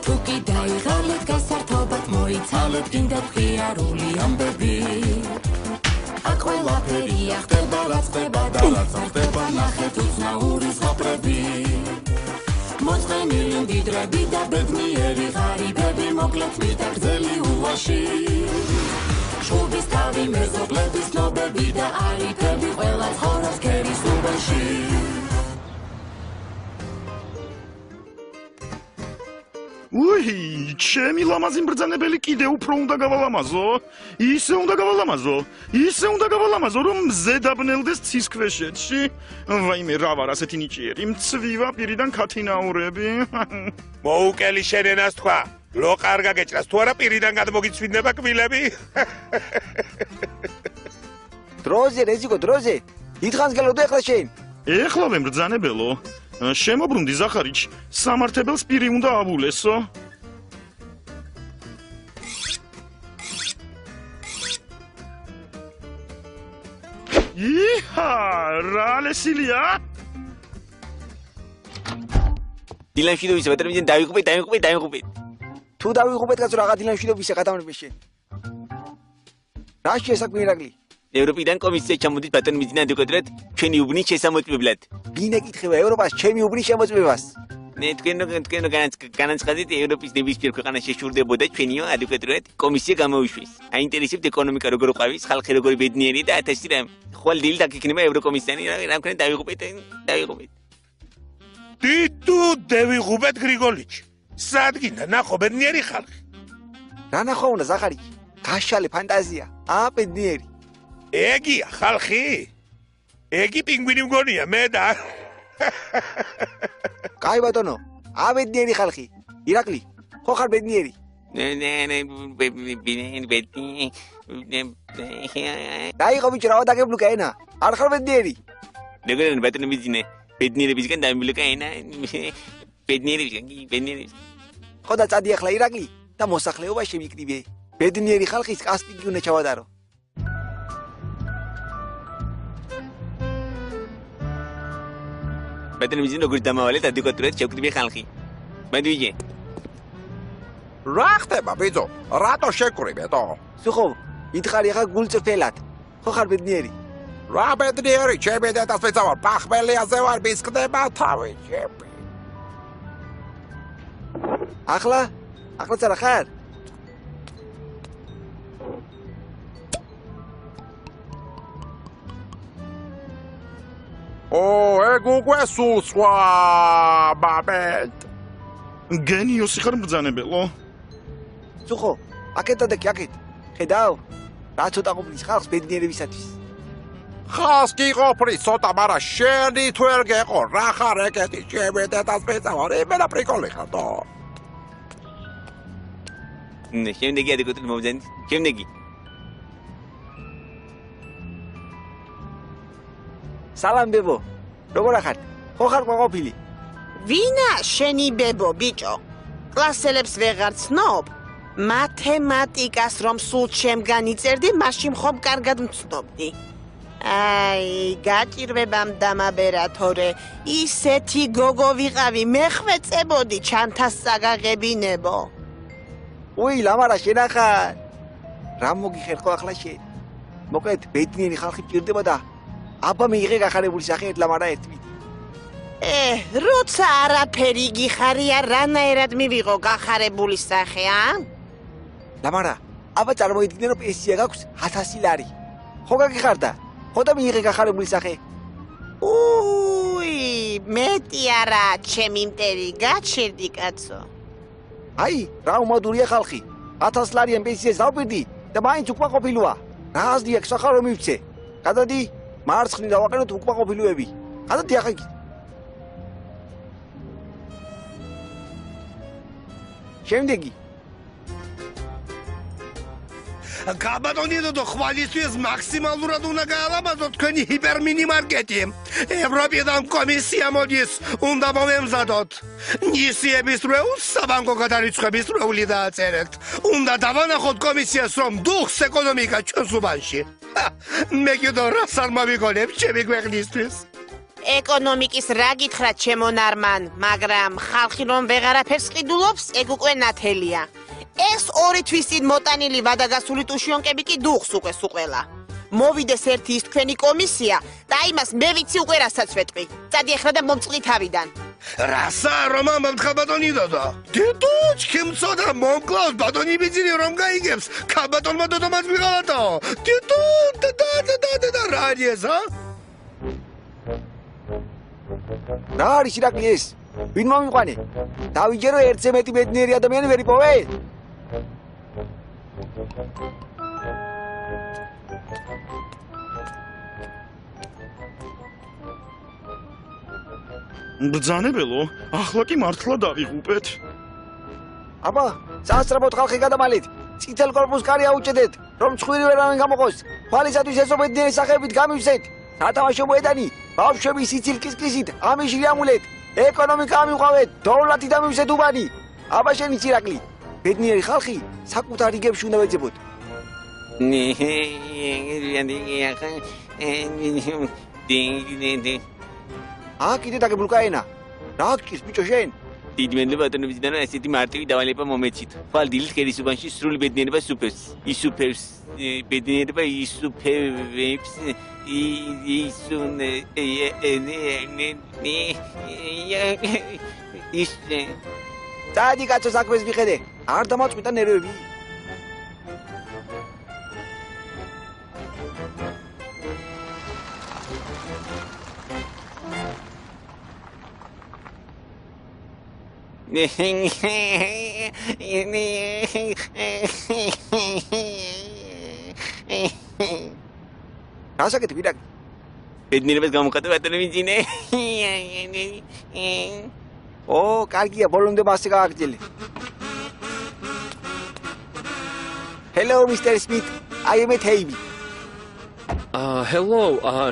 თუ კი დაიღალეთ გასართობად მოიცალეთ გინდათ ღიარული ამბები აქ ყველაფერია ხდება რაც ხდება და რაც არ ხდება ნახეთ უცნაური ზღაპრები მოწყენილი მდიდრები და ბედნიერი ღარიბები მოკლეთ მიტაგრძელი ულაში შუბის თავი მეზობლების ცნობები და არიფები ყველა ცხოვრობს ქერის უბანში უი, ჩემი ლამაზი მბრძანებელი კიდე უფრო უნდა გავალამაზო. ისე უნდა გავალამაზო, რომ მზე დაბნელდეს ცის ქვეშეთში. ვაიმე, რა ვარ ასეთი ნიჭიერი, მცვივა პირიდან ქათინაურები. მოუკელი შენენას თქვა. ლო კარგა გეჭრას თუ არა პირიდან გადმოგიცვინება კბილები. დროზე, რეზიკო, დროზე. დიდხანს გელოდო ახლა შენ. ეხლავე მბრძანებელო. შემოbrunდი ზახარიჩ, სამართებელს პირი უნდა აბულესო. იჰა, რა ლესილია? დილანშვიდობის ვეტერმინიდან დავიღუპეთ. თუ დავიღუპეთ კაცო რაღა დილანშვიდობის გადამრბე შენ. რა შეესაქმე ირაკლი? ევროპიდან კომისია ჩამოდის ბატონ მიზნად უკეთრეთ ჩვენი უბნის შესამოწმებლად. ვინ ეკითხება ევროპას ჩემი უბნის შემოწმებას? მე თქვენ განაცხადეთ ევროპის ნებისმიერ ქვეყანას შეშურდებოდა ჩვენიო ადვოკატურად კომისია გამოუშვეს. აინტერესებთ ეკონომიკა როგორ ყვავის, ხალხი როგორი ბედნიერია და ათასი რამ. ხვალ დილით აქ იქნება ევროკომისიანი, რა მქონდა დავიღუპეთ. თითუ დავიღუპეთ გრიგოლიჩ. სადგინდა ნახო ბედნიერი ხალხი. რა ნახო უნდა ზახარი? გაშალე ფანტაზია. ბედნიერი. ეგია ხალხი? ეგი პინგვინი მგონია მე და კაი ბატონო, ბედნიერი ხალხი. ირაკლი, ხო ხარ ბედნიერი? დაიღო ბიჭო, რა დაგებლუკა ენა? არ ხარ ბედნიერი? როგორ ბატონო მიზინე? ბედნიერებისგან დამიბლოკა ენა. ბედნიერების. ხო და წადი ახლა ირაკლი და მოსახლეობა შემიკრიბე. ბედნიერი ხალხის კასტინგი უნდა ჩავატარო. ბატონო მიზინე როგორ დამავალეთ ადვოკატურად შევკრიბე ხალხი. მადვიჯე. რა ხდება ბიძო? რატო შეკრიბეთო? სუხო, ითხარი ახლა გულწრფელად. ხო ხარ ბედნიერი? რა ბედნიერი, ჩემი დედას მეცავარ, პახმელიაზე ვარ, მისკდება თავი ჩემი. ახლა წერა ხარ? ეგ უკვე სულ სხვა ბაბეთ. გენიოსი ხარ მბრძანებელო. სუხო, აქეთ. ხედავ? რა ცოტა ყოფნის ხალხს ბედნიერებისათვის. ხალხს კი ყოფნის ცოტა, მაგრამ შენი თუ ვერ გეყო, რა ხარ ეგეთი ჩემი დედას მეწავარ, იმენა პრიკოლი ხარ თო. შემდეგი ადვოკატი მომძენით. შემდეგი. სალამ ბებო. როგორ ახარ? ხო ხარ ყოფილი? ვინა შენი ბებო ბიჭო? კლასელებს ვეღარ ცნობ. მათემატიკას რომ სულ ჩემგან იწერდი, მაშინ ხომ კარგად მცნობდი. აი, გაჭირვებამ დამაბერა თორე, ისეთი გოგო ვიყავი, მე ხვეწებოდი ჩანთას საგაღებინებო. უი, ლამარა შენ ახარ. რა მოგიხერხო ახლა შენ? მოკლედ, ბედნიერი ხალხი ჭირდება და აბა მიიღე გახარებული სახე ერთ ლამარა ერთმით. როცა არაფერი გიხარია, რანაირად მივიღო გახარებული სახე, ლამარა, აბა წარმოიდგინე რომ პენსია გაქვს 1000 ლარი. ხო გაგიხარდა? ხო და მიიღე გახარებული სახე. უი, მეტი არა, ჩემი მტერი, გაჩერდი კაცო. აი, რა უმადურია ხალხი. 1000 ლარიან პენსიას დავბირდი და მაინც უკმაყოფილოა. რა აზრია გსახა რომ მივცე? გადადი, მარცხნი დავაყენოთ უკმაყოფილოები. გადადი ახლა იგი. შემდეგი. გაბატონიდო ხვალისთვის მაქსიმალურად უნდა გაალამაზოთ თქვენი ჰიპერმინიმარკეტი. ევროპიდან კომისია მოდის, უნდა მომემზადოთ. ნისიების დროულს საბანკო გადარიცხვების დროული დააწერეთ. უნდა დავანახოთ კომისიას, რომ დუხს ეკონომიკა ჩვენს უბანში. მე კიდევ რას არ მოვიგონებ ჩემი ქვეყნისთვის. ეკონომიკის რა გითხრათ ჩემო ნარმან, მაგრამ ხალხი რომ ვეღარაფერს ყიდულობს, ეგ უკვე ნათელია. ეს 2 თვის წინ მოტანილი ვადაგასული ტუშიონკები კი დუხს უკვე სუყველა. მოვიდეს ერთი ის თქვენი კომისია და იმას მე ვიცი უკვე რასაც ვეტყვი. წადი ახლა და მომწყდი თავიდან. რასა რომ ამბობთ ხალბატონი დოდო? დედოჩქი მწოდა მომკლავს ბატონი ბიძინი რომ გაიგებს. ხალბატონმა დოდომაც მიყავათო. დედო და რა არის ა? რა არის ირაკლი ეს? ვინ მომიყვანე? დავიჯერო ერთზე მეტი ბედნიერი ადამიანი ვერ იპოვე? ბრძანებელო, ახლა კი მართლა დავიღუპეთ. აბა, სასწრაფოდ ხალხი გადამალეთ. წითელ კორპუსს კარი აუჭედეთ, რომ ცხვირი ვერავინ გამოყოს. თვალისათვის ესო ბედნიერი სახეებით გამივსეთ. სათამაშო მოედანი, ბავშვების სიცილკისკისით, ამიჟრი ამულეთ. ეკონომიკა ამიყვავეთ, დოვლათი დამივსეთ უბანი. აბა შენი ციραკლი, ბედნიერი ხალხი საკუთარ რიგებში უნდა ვეძებოთ. კიდე დაგებულკაენა. რა გჭირს ბიჭო შენ? დიდი მადლობა ბატონებისგან ესეთი მარტივი დავალება მომეცით. ხვალ დილის ქერისუბანში სრული ბედნიერება სუფევს. ისუფევს ბედნიერება ისუფევებს წადი კაცო საქმეს მიხედე. არ დამაწყვიტა ნერვები. რასაკეთებ ირაკლი? ბედნიერებას გამოვხატე ბატონებისგინე. კარგია, ბოლომდე მასე გააგრძელე. Hello, Mr. Smith. I am at Amy. Hello,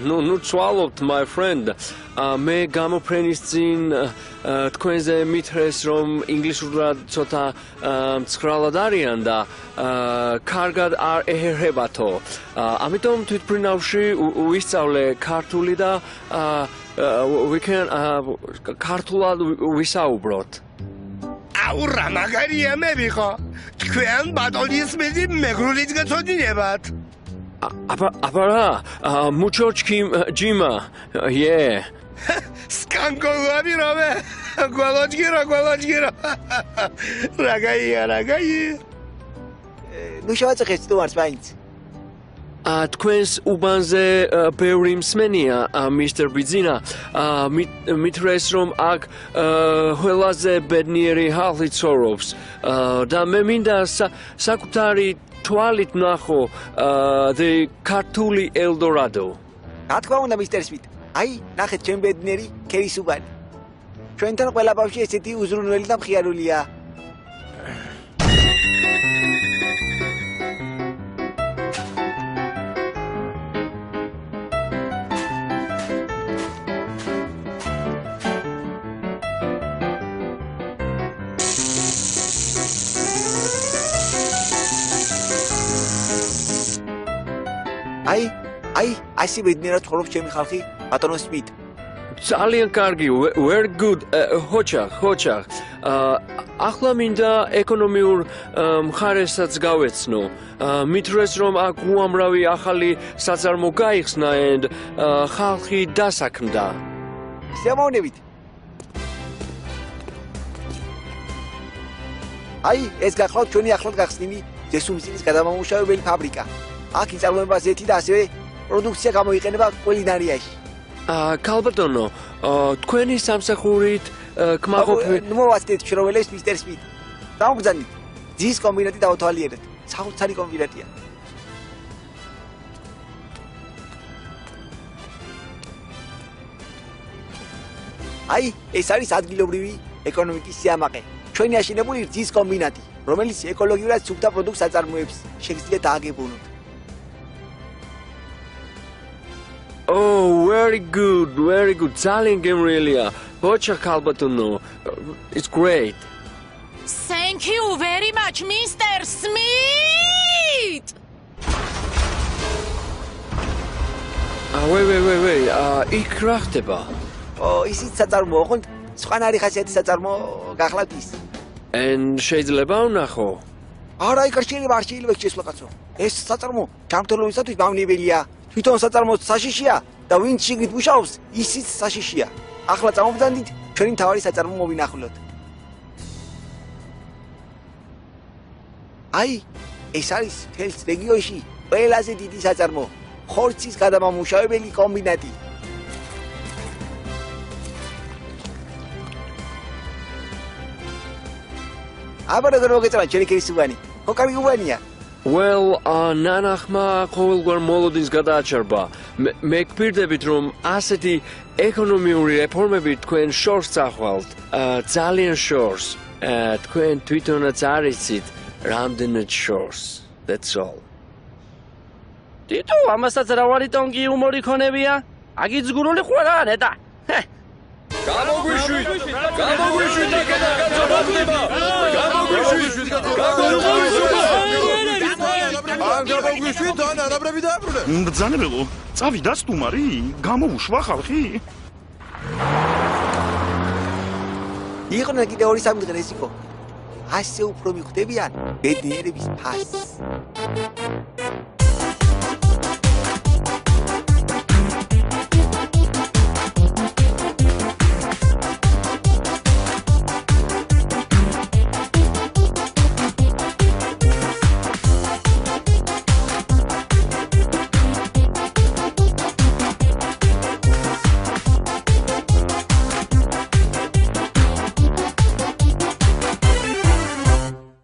no swallowed, my friend. მე გამოფრენის წინ თქვენზე მითხრეს, რომ ინგლისურად ცოტა მცხრალად არიან და კარგად არ ეჰერხებათო. ამიტომ თვითმფრინავში ვისწავლე ქართული და we can ქართულად ვისაუბროთ. აუ რა მაგარია მე ვიყო. თქვენ ბატონის მიზი მეგრულიც გაწოდინებათ. აბარა, მუჩოჩკი ჯიმა. Yeah. სკანკოლარი რამე. გვალოჯგირო. რაგაია. ნუ შევაწეხეთ თუ არც მაინც. თქვენს უბანზე ბევრი მსმენია, Mr. ბიძინა. მითხრეს, რომ აქ ყველაზე ბედნიერი ხალხი ცხოვრობს. და მე მინდა საკუთარი თვალით ნახო the ქართული ელდორადო. რა თქმა უნდა, Mr. Smith. აი, ნახეთ ჩემ ბედნიერი ქერისუბანი. ჩვენთან ყველა ბავშვი ესეთი უზრუნველი და მხიარულია. აი, ასე ბედნიერად ცხოვრობს ჩემი ხალხი, ბატონო სმით. ძალიან კარგი, very good, ხოჩახ. ახლა მინდა ეკონომიურ მხარესაც გავეცნო. მითხრეს, რომ აქ უამრავი ახალი საწარმო გაიხსნა and ხალხი დასაქმდა. შემოვნებით. აი, ეს გახლავთ ჩვენი ახლად გახსნილი ზესუმზინის გადამამუშავებელი ფაბრიკა. აქ იწარმოება ზეთი და ასევე პროდუქცია გამოიყენება კულინარიაში. ქალბატონო, თქვენი სამსახურით კმაყოფილი მოვაცდეთ შრომელებს Mr. Smith. დამოგზავნით. ძის კომბინატი დავთვალიერეთ. საოცარი კომბინატია. აი, ეს არის ადგილობრივი ეკონომიკის სიამაყე. ჩვენი აშენებული ძის კომბინატი, რომელიც ეკოლოგიურად სუფთა პროდუქტს აწარმოებს, შეგიძლიათ ააგებუნოთ. Oh, very good. ძალიან გემრიელია. ხოჩახ ქალბატონო. It's great. Thank you very much, Mr. Smith. Wait. იქ რა ხდება? ისიც საწარმოო, ხო? სხვანაირი ხასიათის საწარმო გახლავთ ის. შეიძლება ვნახო? არა, იქ არ შეიძლება შეცვლა კაცო. ეს საწარმო ჯანმრთელობისათვის მავნებელია. თვითონ საწარმო საშიშია და ვინც შიგნით მუშაობს, ისიც საშიშია. ახლა წამოვბრძანდით, ჩვენი მთავარი საწარმო მოვინახულოთ. აი, ეს არის მთელს რეგიონში ყველაზე დიდი საწარმო, ხორცის გადამამუშავებელი კომბინატი. აბა როგორ მოგეწონა ჩემი კერისუბანი? ხო კარგი უბანია. Well, ნანახმა ყოველგვარ მოლოდინს გადააჩერბა. მე გპირდებით, რომ ასეთი ეკონომიური რეფორმები თქვენ შორს წახვალთ. ძალიან შორს. თქვენ თვითონაც არ იცით რამდენად შორს. That's all. თითო ამასაც რავალი ტონკი უმორი ქონებია? აგიძგურული ხوارა ნეტა. გამოგვიშვით და გადაგაცნობდება. გამოგვიშვით და არაბრები დააბრუნე. ბრძანებელო, წავიდა სტუმარი, გამოუშვა ხალხი. იყვნენ კიდე 2-3 დღე ეს იყო. ასე უფრო მიხვდებიან ბედნიერების ფასს.